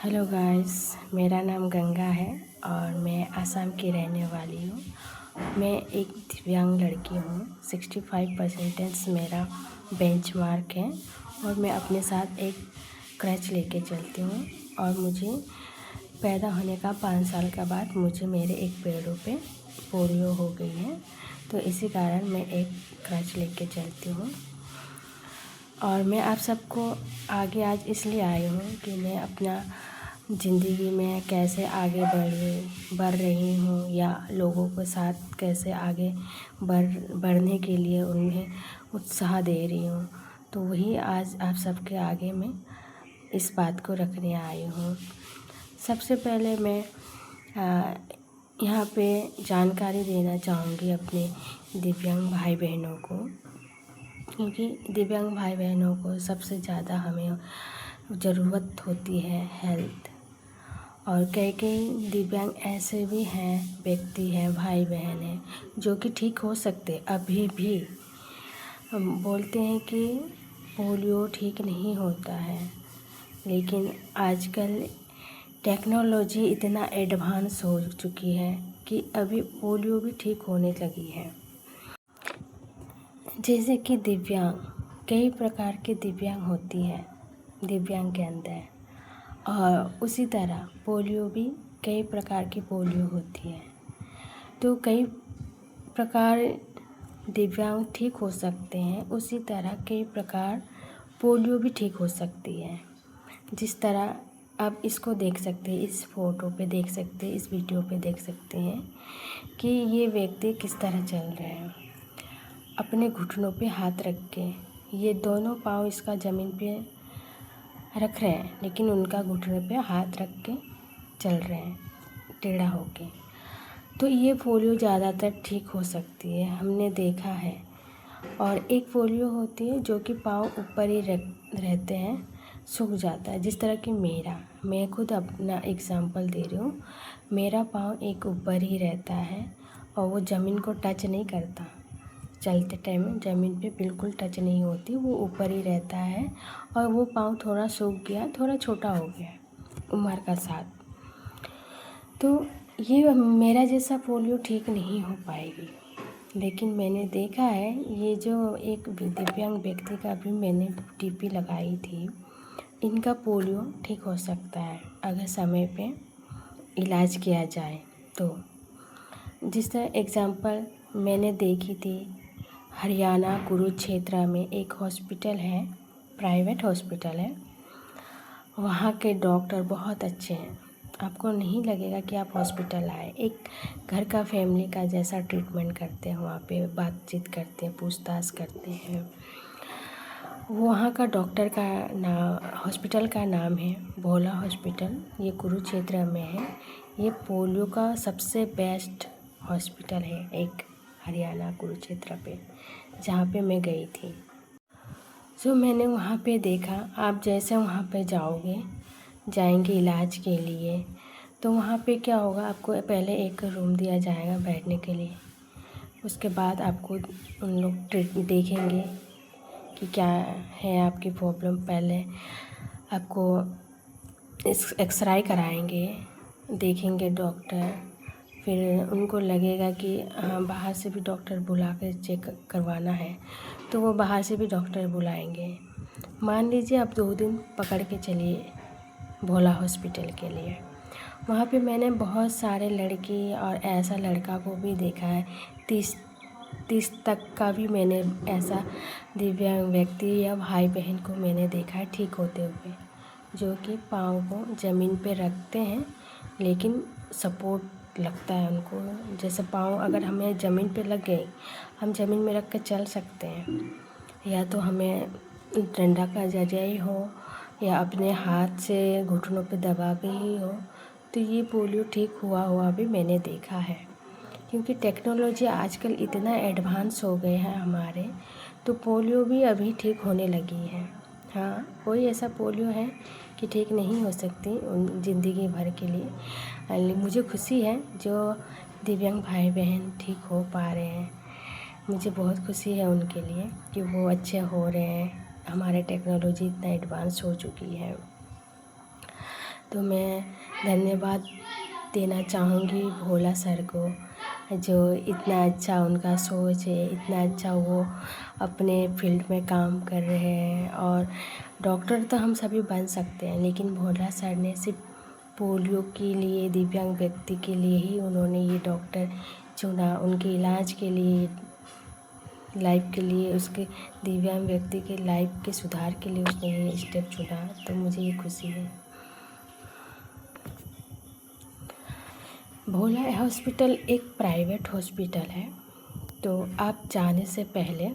Hello guys, मेरा नाम गंगा है और मैं आसाम की रहने वाली हूँ। मैं एक दिव्यांग लड़की हूँ। 65 परसेंटेज मेरा बेंचमार्क है और मैं अपने साथ एक क्रच लेके चलती हूँ। और मुझे पैदा होने का 5 साल का बाद मुझे मेरे एक पैरों पे पोलियो हो गई है, तो इसी कारण मैं एक क्रच लेके चलती हूँ। और मैं आप सबको आगे आज इसलिए आई हूँ कि मैं अपना ज़िंदगी में कैसे आगे बढ़ रही हूँ या लोगों के साथ कैसे आगे बढ़ने के लिए उन्हें उत्साह दे रही हूँ। तो वही आज आप सबके आगे मैं इस बात को रखने आई हूँ। सबसे पहले मैं यहाँ पे जानकारी देना चाहूँगी अपने दिव्यांग भाई बहनों को, क्योंकि दिव्यांग भाई बहनों को सबसे ज़्यादा हमें ज़रूरत होती है हेल्थ। और कई दिव्यांग ऐसे भी हैं, व्यक्ति हैं, भाई बहन हैं जो कि ठीक हो सकते अभी भी। हम बोलते हैं कि पोलियो ठीक नहीं होता है, लेकिन आजकल टेक्नोलॉजी इतना एडवांस हो चुकी है कि अभी पोलियो भी ठीक होने लगी है। जैसे कि दिव्यांग, कई प्रकार के दिव्यांग होती है दिव्यांग के अंदर, और उसी तरह पोलियो भी कई प्रकार की पोलियो होती है। तो कई प्रकार दिव्यांग ठीक हो सकते हैं, उसी तरह कई प्रकार पोलियो भी ठीक हो सकती है। जिस तरह आप इसको देख सकते हैं, इस फ़ोटो पे देख सकते हैं, इस वीडियो पे देख सकते हैं कि ये व्यक्ति किस तरह चल रहे हैं। अपने घुटनों पे हाथ रख के, ये दोनों पाँव इसका ज़मीन पे रख रहे हैं, लेकिन उनका घुटने पे हाथ रख के चल रहे हैं टेढ़ा होके। तो ये पोलियो ज़्यादातर ठीक हो सकती है, हमने देखा है। और एक पोलियो होती है जो कि पाँव ऊपर ही रहते हैं, सूख जाता है। जिस तरह कि मैं खुद अपना एग्ज़ाम्पल दे रही हूँ। मेरा पाँव एक ऊपर ही रहता है और वो ज़मीन को टच नहीं करता। चलते टाइम ज़मीन पे बिल्कुल टच नहीं होती, वो ऊपर ही रहता है। और वो पाँव थोड़ा सूख गया, थोड़ा छोटा हो गया उम्र का साथ। तो ये मेरा जैसा पोलियो ठीक नहीं हो पाएगी। लेकिन मैंने देखा है, ये जो एक दिव्यांग व्यक्ति का भी मैंने टीपी लगाई थी, इनका पोलियो ठीक हो सकता है अगर समय पे इलाज किया जाए तो। जिस तरह एग्ज़ाम्पल मैंने देखी थी, हरियाणा कुरुक्षेत्र में एक हॉस्पिटल है, प्राइवेट हॉस्पिटल है। वहाँ के डॉक्टर बहुत अच्छे हैं। आपको नहीं लगेगा कि आप हॉस्पिटल आए, एक घर का फैमिली का जैसा ट्रीटमेंट करते हैं। वहाँ पे बातचीत करते हैं, पूछताछ करते हैं। वहाँ का डॉक्टर का हॉस्पिटल का नाम है भोला हॉस्पिटल। ये कुरुक्षेत्र में है। ये पोलियो का सबसे बेस्ट हॉस्पिटल है एक हरियाणा कुरुक्षेत्र पे, जहाँ पे मैं गई थी। सो मैंने वहाँ पे देखा, आप जैसे वहाँ पे जाएंगे इलाज के लिए, तो वहाँ पे क्या होगा, आपको पहले एक रूम दिया जाएगा बैठने के लिए। उसके बाद आपको उन लोग देखेंगे कि क्या है आपकी प्रॉब्लम। पहले आपको एक्सरे कराएंगे, देखेंगे डॉक्टर। फिर उनको लगेगा कि हाँ, बाहर से भी डॉक्टर बुला कर चेक करवाना है, तो वो बाहर से भी डॉक्टर बुलाएंगे। मान लीजिए आप 2 दिन पकड़ के चलिए भोला हॉस्पिटल के लिए। वहाँ पे मैंने बहुत सारे लड़की और ऐसा लड़का को भी देखा है, 30 तक का भी मैंने ऐसा दिव्यांग व्यक्ति या भाई बहन को मैंने देखा है ठीक होते हुए, जो कि पाँव को ज़मीन पे रखते हैं, लेकिन सपोर्ट लगता है उनको। जैसे पाँव अगर हमें ज़मीन पे लग गए, हम ज़मीन में रख के चल सकते हैं, या तो हमें डंडा का जरिया ही हो या अपने हाथ से घुटनों पे दबा के ही हो। तो ये पोलियो ठीक हुआ भी मैंने देखा है, क्योंकि टेक्नोलॉजी आजकल इतना एडवांस हो गए हैं हमारे, तो पोलियो भी अभी ठीक होने लगी है। हाँ, कोई ऐसा पोलियो है कि ठीक नहीं हो सकती ज़िंदगी भर के लिए। मुझे खुशी है जो दिव्यांग भाई बहन ठीक हो पा रहे हैं। मुझे बहुत खुशी है उनके लिए कि वो अच्छे हो रहे हैं। हमारे टेक्नोलॉजी इतना एडवांस हो चुकी है। तो मैं धन्यवाद देना चाहूँगी भोला सर को, जो इतना अच्छा उनका सोच है, इतना अच्छा वो अपने फील्ड में काम कर रहे हैं। और डॉक्टर तो हम सभी बन सकते हैं, लेकिन भोला सर ने सिर्फ पोलियो के लिए, दिव्यांग व्यक्ति के लिए ही उन्होंने ये डॉक्टर चुना, उनके इलाज के लिए, लाइफ के लिए, उसके दिव्यांग व्यक्ति के लाइफ के सुधार के लिए उसने ये स्टेप चुना। तो मुझे ये खुशी है। भोला हॉस्पिटल एक प्राइवेट हॉस्पिटल है, तो आप जाने से पहले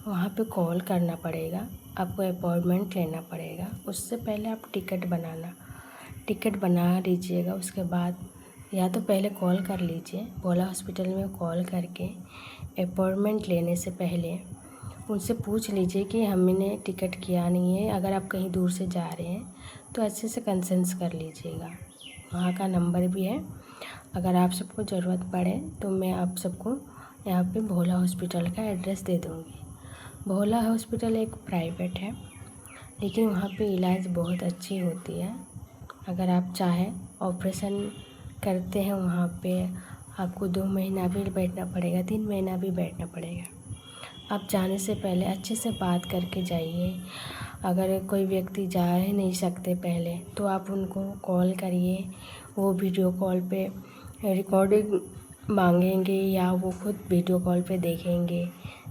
वहाँ पे कॉल करना पड़ेगा, आपको अपॉइंटमेंट लेना पड़ेगा। उससे पहले आप टिकट बना लीजिएगा। उसके बाद या तो पहले कॉल कर लीजिए, भोला हॉस्पिटल में कॉल करके अपॉइंटमेंट लेने से पहले उनसे पूछ लीजिए कि हमने टिकट किया नहीं है। अगर आप कहीं दूर से जा रहे हैं तो अच्छे से कंसेंस कर लीजिएगा। वहाँ का नंबर भी है, अगर आप सबको ज़रूरत पड़े तो मैं आप सबको यहाँ पे भोला हॉस्पिटल का एड्रेस दे दूँगी। भोला हॉस्पिटल एक प्राइवेट है, लेकिन वहाँ पे इलाज बहुत अच्छी होती है। अगर आप चाहें ऑपरेशन करते हैं वहाँ पे, आपको 2 महीना भी बैठना पड़ेगा, 3 महीना भी बैठना पड़ेगा। आप जाने से पहले अच्छे से बात करके जाइए। अगर कोई व्यक्ति जा ही नहीं सकते पहले, तो आप उनको कॉल करिए, वो वीडियो कॉल पे रिकॉर्डिंग मांगेंगे या वो खुद वीडियो कॉल पे देखेंगे,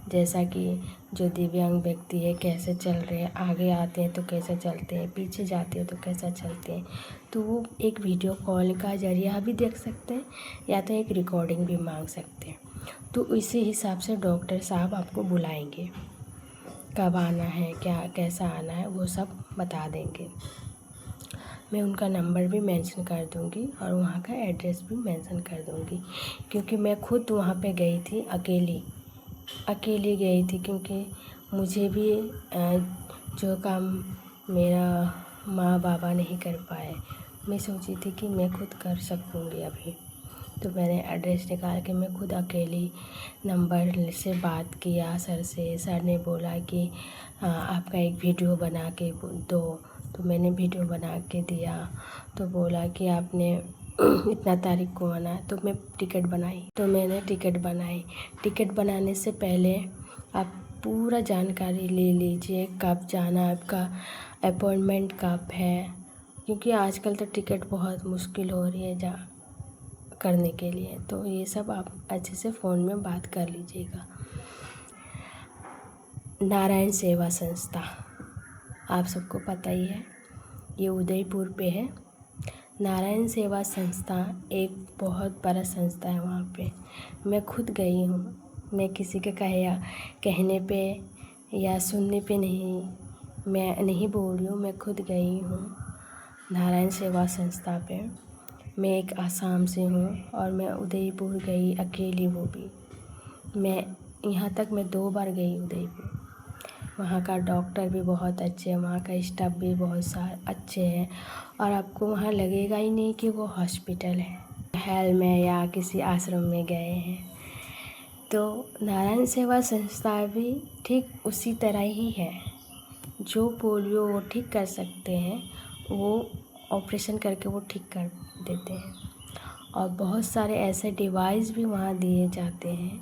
जैसा कि जो दिव्यांग व्यक्ति है कैसे चल रहे हैं, आगे आते हैं तो कैसे चलते हैं, पीछे जाते हैं तो कैसा चलते हैं। तो वो एक वीडियो कॉल का ज़रिया भी देख सकते हैं या तो एक रिकॉर्डिंग भी मांग सकते हैं। तो इसी हिसाब से डॉक्टर साहब आपको बुलाएंगे, कब आना है, क्या कैसा आना है, वो सब बता देंगे। मैं उनका नंबर भी मेंशन कर दूंगी और वहाँ का एड्रेस भी मेंशन कर दूंगी, क्योंकि मैं खुद वहाँ पे गई थी, अकेली गई थी, क्योंकि मुझे भी जो काम मेरा माँ बाबा नहीं कर पाए, मैं सोची थी कि मैं खुद कर सकूँगी अभी। तो मैंने एड्रेस निकाल के मैं खुद अकेली नंबर से बात किया सर से। सर ने बोला कि आपका एक वीडियो बना के दो, तो मैंने वीडियो बना के दिया। तो बोला कि आपने इतना तारीख को आना है, तो मैं टिकट बनाई। तो मैंने टिकट बनाई। टिकट बनाने से पहले आप पूरा जानकारी ले लीजिए, कब जाना है, आपका अपॉइंटमेंट कब है, क्योंकि आजकल तो टिकट बहुत मुश्किल हो रही है करने के लिए। तो ये सब आप अच्छे से फ़ोन में बात कर लीजिएगा। नारायण सेवा संस्था आप सबको पता ही है, ये उदयपुर पे है। नारायण सेवा संस्था एक बहुत बड़ा संस्था है। वहाँ पे मैं खुद गई हूँ, मैं किसी के कहने पे या सुनने पे नहीं, मैं नहीं बोल रही हूँ, मैं खुद गई हूँ नारायण सेवा संस्था पे। मैं एक आसाम से हूँ और मैं उदयपुर गई अकेली, वो भी मैं यहाँ तक मैं 2 बार गई उदयपुर। वहाँ का डॉक्टर भी बहुत अच्छे हैं, वहाँ का स्टाफ भी बहुत अच्छे हैं, और आपको वहाँ लगेगा ही नहीं कि वो हॉस्पिटल है, हेल में या किसी आश्रम में गए हैं। तो नारायण सेवा संस्था भी ठीक उसी तरह ही है। जो पोलियो वो ठीक कर सकते हैं, वो ऑपरेशन करके वो ठीक कर देते हैं। और बहुत सारे ऐसे डिवाइस भी वहाँ दिए जाते हैं,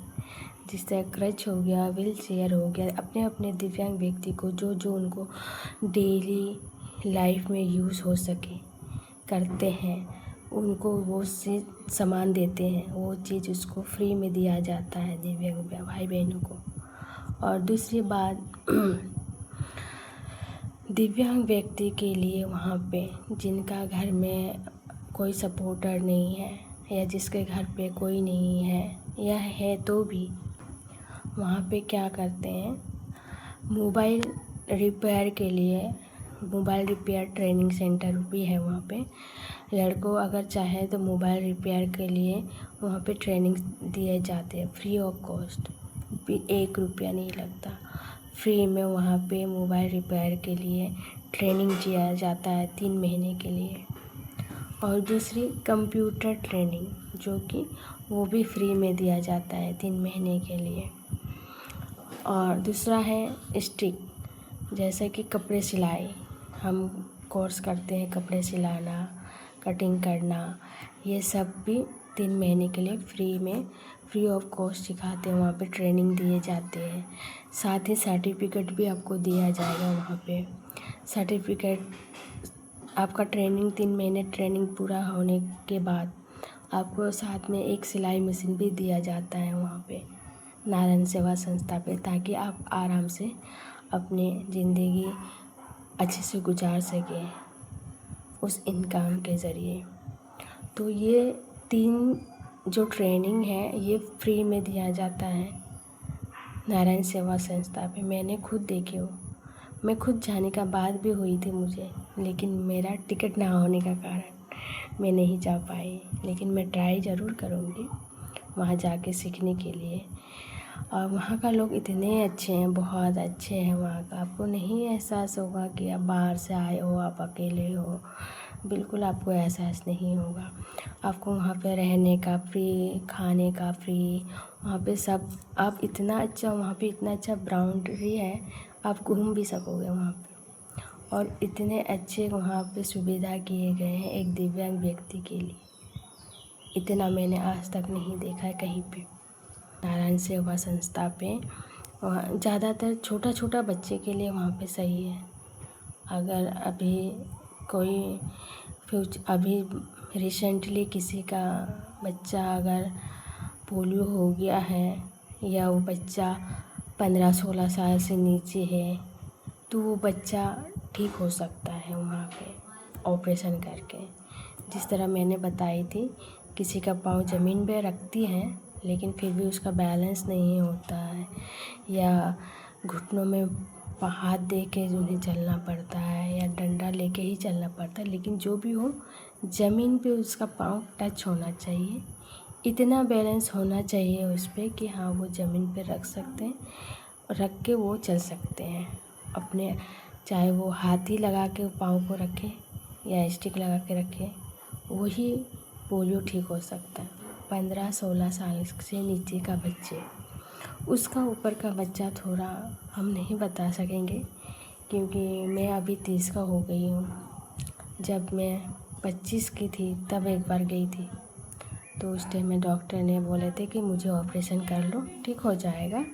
जिससे क्रच हो गया, व्हील चेयर हो गया, अपने अपने दिव्यांग व्यक्ति को जो जो उनको डेली लाइफ में यूज़ हो सके करते हैं, उनको वो सामान देते हैं। वो चीज़ उसको फ्री में दिया जाता है दिव्यांग भाई बहनों को। और दूसरी बात, दिव्यांग व्यक्ति के लिए वहाँ पे जिनका घर में कोई सपोर्टर नहीं है, या जिसके घर पे कोई नहीं है, या है तो भी वहाँ पे क्या करते हैं, मोबाइल रिपेयर के लिए मोबाइल रिपेयर ट्रेनिंग सेंटर भी है वहाँ पे। लड़कों अगर चाहे तो मोबाइल रिपेयर के लिए वहाँ पे ट्रेनिंग दिए जाते हैं, फ्री ऑफ कॉस्ट, 1 रुपया नहीं लगता, फ्री में वहाँ पे मोबाइल रिपेयर के लिए ट्रेनिंग दिया जाता है 3 महीने के लिए। और दूसरी कंप्यूटर ट्रेनिंग, जो कि वो भी फ्री में दिया जाता है 3 महीने के लिए। और दूसरा है स्टिक, जैसे कि कपड़े सिलाई, हम कोर्स करते हैं, कपड़े सिलाना, कटिंग करना, ये सब भी 3 महीने के लिए फ्री ऑफ कॉस्ट सिखाते हैं। वहाँ पे ट्रेनिंग दिए जाते हैं, साथ ही सर्टिफिकेट भी आपको दिया जाएगा। वहाँ पे सर्टिफिकेट आपका 3 महीने ट्रेनिंग पूरा होने के बाद आपको साथ में एक सिलाई मशीन भी दिया जाता है वहाँ पे नारायण सेवा संस्था पे, ताकि आप आराम से अपनी ज़िंदगी अच्छे से गुजार सकें उस इनकम के ज़रिए। तो ये 3 जो ट्रेनिंग है ये फ्री में दिया जाता है नारायण सेवा संस्था पे। मैंने खुद देखी हो, मैं खुद जाने का बाद भी हुई थी मुझे, लेकिन मेरा टिकट ना होने का कारण मैं नहीं जा पाई। लेकिन मैं ट्राई ज़रूर करूँगी वहाँ जाके सीखने के लिए। और वहाँ का लोग इतने अच्छे हैं, बहुत अच्छे हैं वहाँ का। आपको नहीं एहसास होगा कि आप बाहर से आए हो, आप अकेले हो, बिल्कुल आपको एहसास नहीं होगा। आपको वहाँ पे रहने का फ्री, खाने का फ्री, वहाँ पे सब आप इतना अच्छा, वहाँ पे इतना अच्छा बाउंड्री है, आप घूम भी सकोगे वहाँ पे। और इतने अच्छे वहाँ पे सुविधा किए गए हैं एक दिव्यांग व्यक्ति के लिए, इतना मैंने आज तक नहीं देखा है कहीं पे। नारायण सेवा संस्था पे वहाँ ज़्यादातर छोटा बच्चे के लिए वहाँ पे सही है। अगर अभी रिसेंटली किसी का बच्चा अगर पोलियो हो गया है, या वो बच्चा 15-16 साल से नीचे है, तो वो बच्चा ठीक हो सकता है वहाँ पे ऑपरेशन करके। जिस तरह मैंने बताई थी, किसी का पाँव ज़मीन पे रखती है लेकिन फिर भी उसका बैलेंस नहीं होता है, या घुटनों में हाथ दे के उन्हें चलना पड़ता है, या डंडा लेके ही चलना पड़ता है, लेकिन जो भी हो ज़मीन पे उसका पाँव टच होना चाहिए। इतना बैलेंस होना चाहिए उस पर कि हाँ वो ज़मीन पे रख सकते हैं, रख के वो चल सकते हैं अपने, चाहे वो हाथ ही लगा के पाँव को रखे या स्टिक लगा के रखे, वही पोलियो ठीक हो सकता है। 15-16 साल से नीचे का बच्चे, उसका ऊपर का बच्चा थोड़ा हम नहीं बता सकेंगे, क्योंकि मैं अभी 30 का हो गई हूँ। जब मैं 25 की थी तब एक बार गई थी, तो उस टाइम में डॉक्टर ने बोले थे कि मुझे ऑपरेशन कर लो, ठीक हो जाएगा,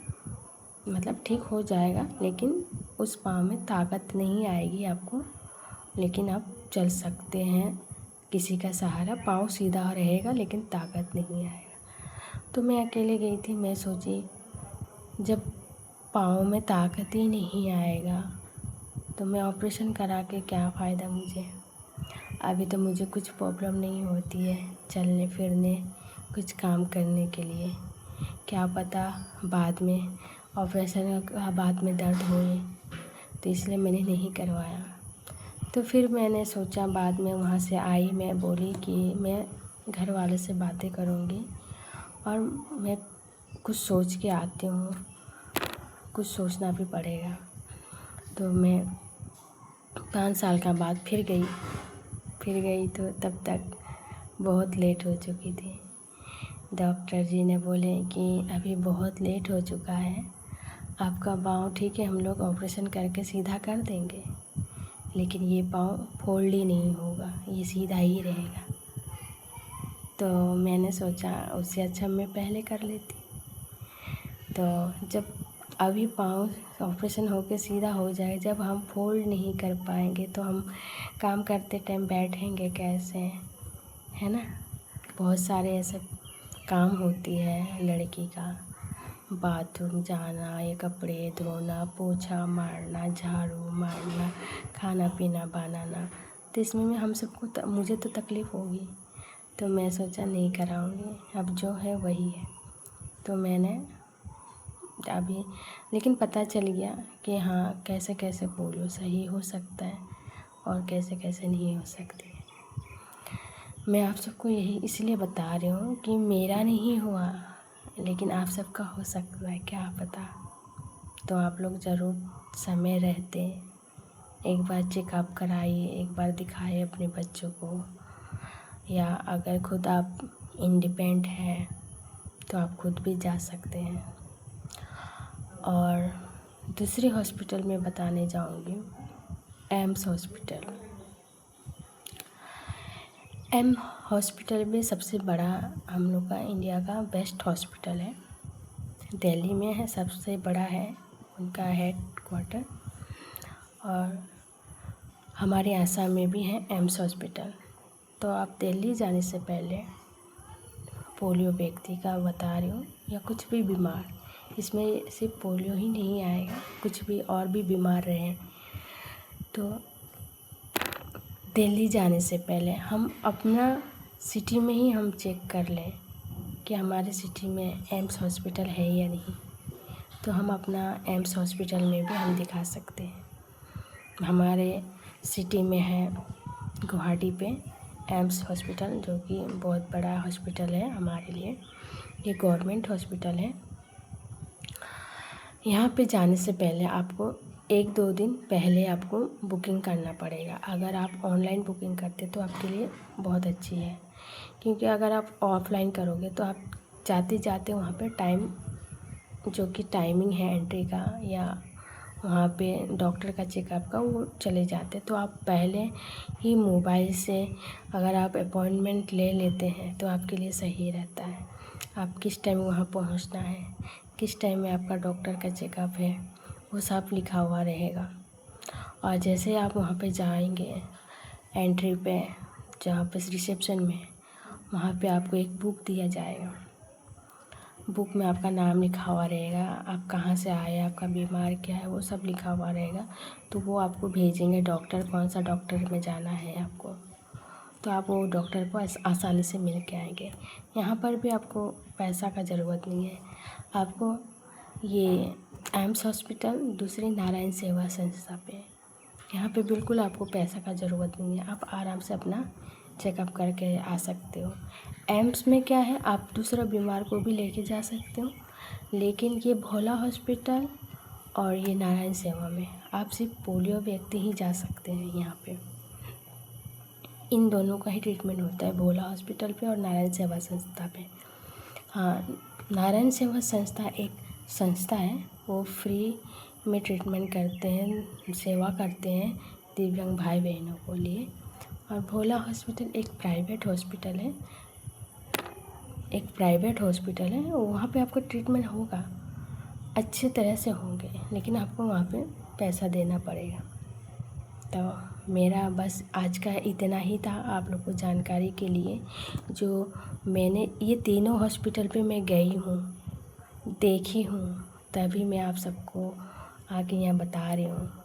मतलब ठीक हो जाएगा, लेकिन उस पाँव में ताकत नहीं आएगी आपको, लेकिन आप चल सकते हैं किसी का सहारा, पाँव सीधा रहेगा लेकिन ताकत नहीं आएगा। तो मैं अकेले गई थी। मैं सोची जब पाँव में ताकत ही नहीं आएगा तो मैं ऑपरेशन करा के क्या फ़ायदा मुझे। अभी तो मुझे कुछ प्रॉब्लम नहीं होती है चलने फिरने, कुछ काम करने के लिए। क्या पता बाद में ऑपरेशन का बाद में दर्द होए, तो इसलिए मैंने नहीं करवाया। तो फिर मैंने सोचा, बाद में वहाँ से आई, मैं बोली कि मैं घर वाले से बातें करूँगी और मैं कुछ सोच के आती हूँ, कुछ सोचना भी पड़ेगा। तो मैं 5 साल का बाद फिर गई तो तब तक बहुत लेट हो चुकी थी। डॉक्टर जी ने बोले कि अभी बहुत लेट हो चुका है, आपका पाँव ठीक है, हम लोग ऑपरेशन करके सीधा कर देंगे, लेकिन ये पाँव फोल्ड ही नहीं होगा, ये सीधा ही रहेगा। तो मैंने सोचा उससे अच्छा मैं पहले कर लेती। तो जब अभी पाँव ऑपरेशन होके सीधा हो जाए, जब हम फोल्ड नहीं कर पाएंगे तो हम काम करते टाइम बैठेंगे कैसे, है ना। बहुत सारे ऐसे काम होती है लड़की का, बाथरूम जाना, या कपड़े धोना, पोछा मारना, झाड़ू मारना, खाना पीना बनाना, तो इसमें हम सबको मुझे तो तकलीफ़ होगी। तो मैं सोचा नहीं कराऊंगी, अब जो है वही है। तो मैंने अभी, लेकिन पता चल गया कि हाँ कैसे कैसे पोलियो सही हो सकता है और कैसे कैसे नहीं हो सकती। मैं आप सबको यही इसलिए बता रही हूँ कि मेरा नहीं हुआ, लेकिन आप सबका हो सकता है, क्या पता। तो आप लोग ज़रूर समय रहते एक बार चेकअप कराइए, एक बार दिखाइए अपने बच्चों को, या अगर खुद आप इंडिपेंडेंट हैं तो आप खुद भी जा सकते हैं। और दूसरे हॉस्पिटल में बताने जाऊंगी, एम्स हॉस्पिटल। एम हॉस्पिटल भी सबसे बड़ा हम लोग का इंडिया का बेस्ट हॉस्पिटल है। दिल्ली में है, सबसे बड़ा है उनका हेड क्वार्टर। और हमारे आसाम में भी है एम्स हॉस्पिटल। तो आप दिल्ली जाने से पहले पोलियो व्यक्ति का बता रही हूँ या कुछ भी बीमार, इसमें सिर्फ पोलियो ही नहीं आएगा, कुछ भी और भी बीमार रहे तो दिल्ली जाने से पहले हम अपना सिटी में ही हम चेक कर लें कि हमारे सिटी में एम्स हॉस्पिटल है या नहीं। तो हम अपना एम्स हॉस्पिटल में भी हम दिखा सकते हैं। हमारे सिटी में है गुवाहाटी पे एम्स हॉस्पिटल, जो कि बहुत बड़ा हॉस्पिटल है हमारे लिए। ये गवर्नमेंट हॉस्पिटल है। यहाँ पे जाने से पहले आपको 1-2 दिन पहले आपको बुकिंग करना पड़ेगा। अगर आप ऑनलाइन बुकिंग करते तो आपके लिए बहुत अच्छी है, क्योंकि अगर आप ऑफलाइन करोगे तो आप जाते जाते वहाँ पे टाइम, जो कि टाइमिंग है एंट्री का या वहाँ पे डॉक्टर का चेकअप का, वो चले जाते। तो आप पहले ही मोबाइल से अगर आप अपॉइंटमेंट ले लेते हैं तो आपके लिए सही रहता है। आप किस टाइम वहाँ पहुँचना है, किस टाइम में आपका डॉक्टर का चेकअप है, वो सब लिखा हुआ रहेगा। और जैसे आप वहाँ पे जाएंगे एंट्री पे, जहाँ पे रिसेप्शन में, वहाँ पे आपको एक बुक दिया जाएगा। बुक में आपका नाम लिखा हुआ रहेगा, आप कहाँ से आए, आपका बीमार क्या है, वो सब लिखा हुआ रहेगा। तो वो आपको भेजेंगे डॉक्टर, कौन सा डॉक्टर में जाना है आपको, तो आप वो डॉक्टर को आसानी से मिल के आएंगे। यहाँ पर भी आपको पैसा का ज़रूरत नहीं है। आपको ये एम्स हॉस्पिटल दूसरी नारायण सेवा संस्था पे, यहाँ पे बिल्कुल आपको पैसा का ज़रूरत नहीं है। आप आराम से अपना चेकअप करके आ सकते हो। एम्स में क्या है, आप दूसरा बीमार को भी लेके जा सकते हो, लेकिन ये भोला हॉस्पिटल और ये नारायण सेवा में आप सिर्फ पोलियो व्यक्ति ही जा सकते हैं। यहाँ पे इन दोनों का ही ट्रीटमेंट होता है, भोला हॉस्पिटल पे और नारायण सेवा संस्था पे। हाँ, नारायण सेवा संस्था एक संस्था है, वो फ्री में ट्रीटमेंट करते हैं, सेवा करते हैं दिव्यांग भाई बहनों को लिए। और भोला हॉस्पिटल एक प्राइवेट हॉस्पिटल है, वहाँ पे आपको ट्रीटमेंट होगा, अच्छे तरह से होंगे, लेकिन आपको वहाँ पे पैसा देना पड़ेगा। तो मेरा बस आज का इतना ही था आप लोग को जानकारी के लिए। जो मैंने ये तीनों हॉस्पिटल पे मैं गई हूँ, देखी हूँ, तभी मैं आप सबको आगे यहाँ बता रही हूँ।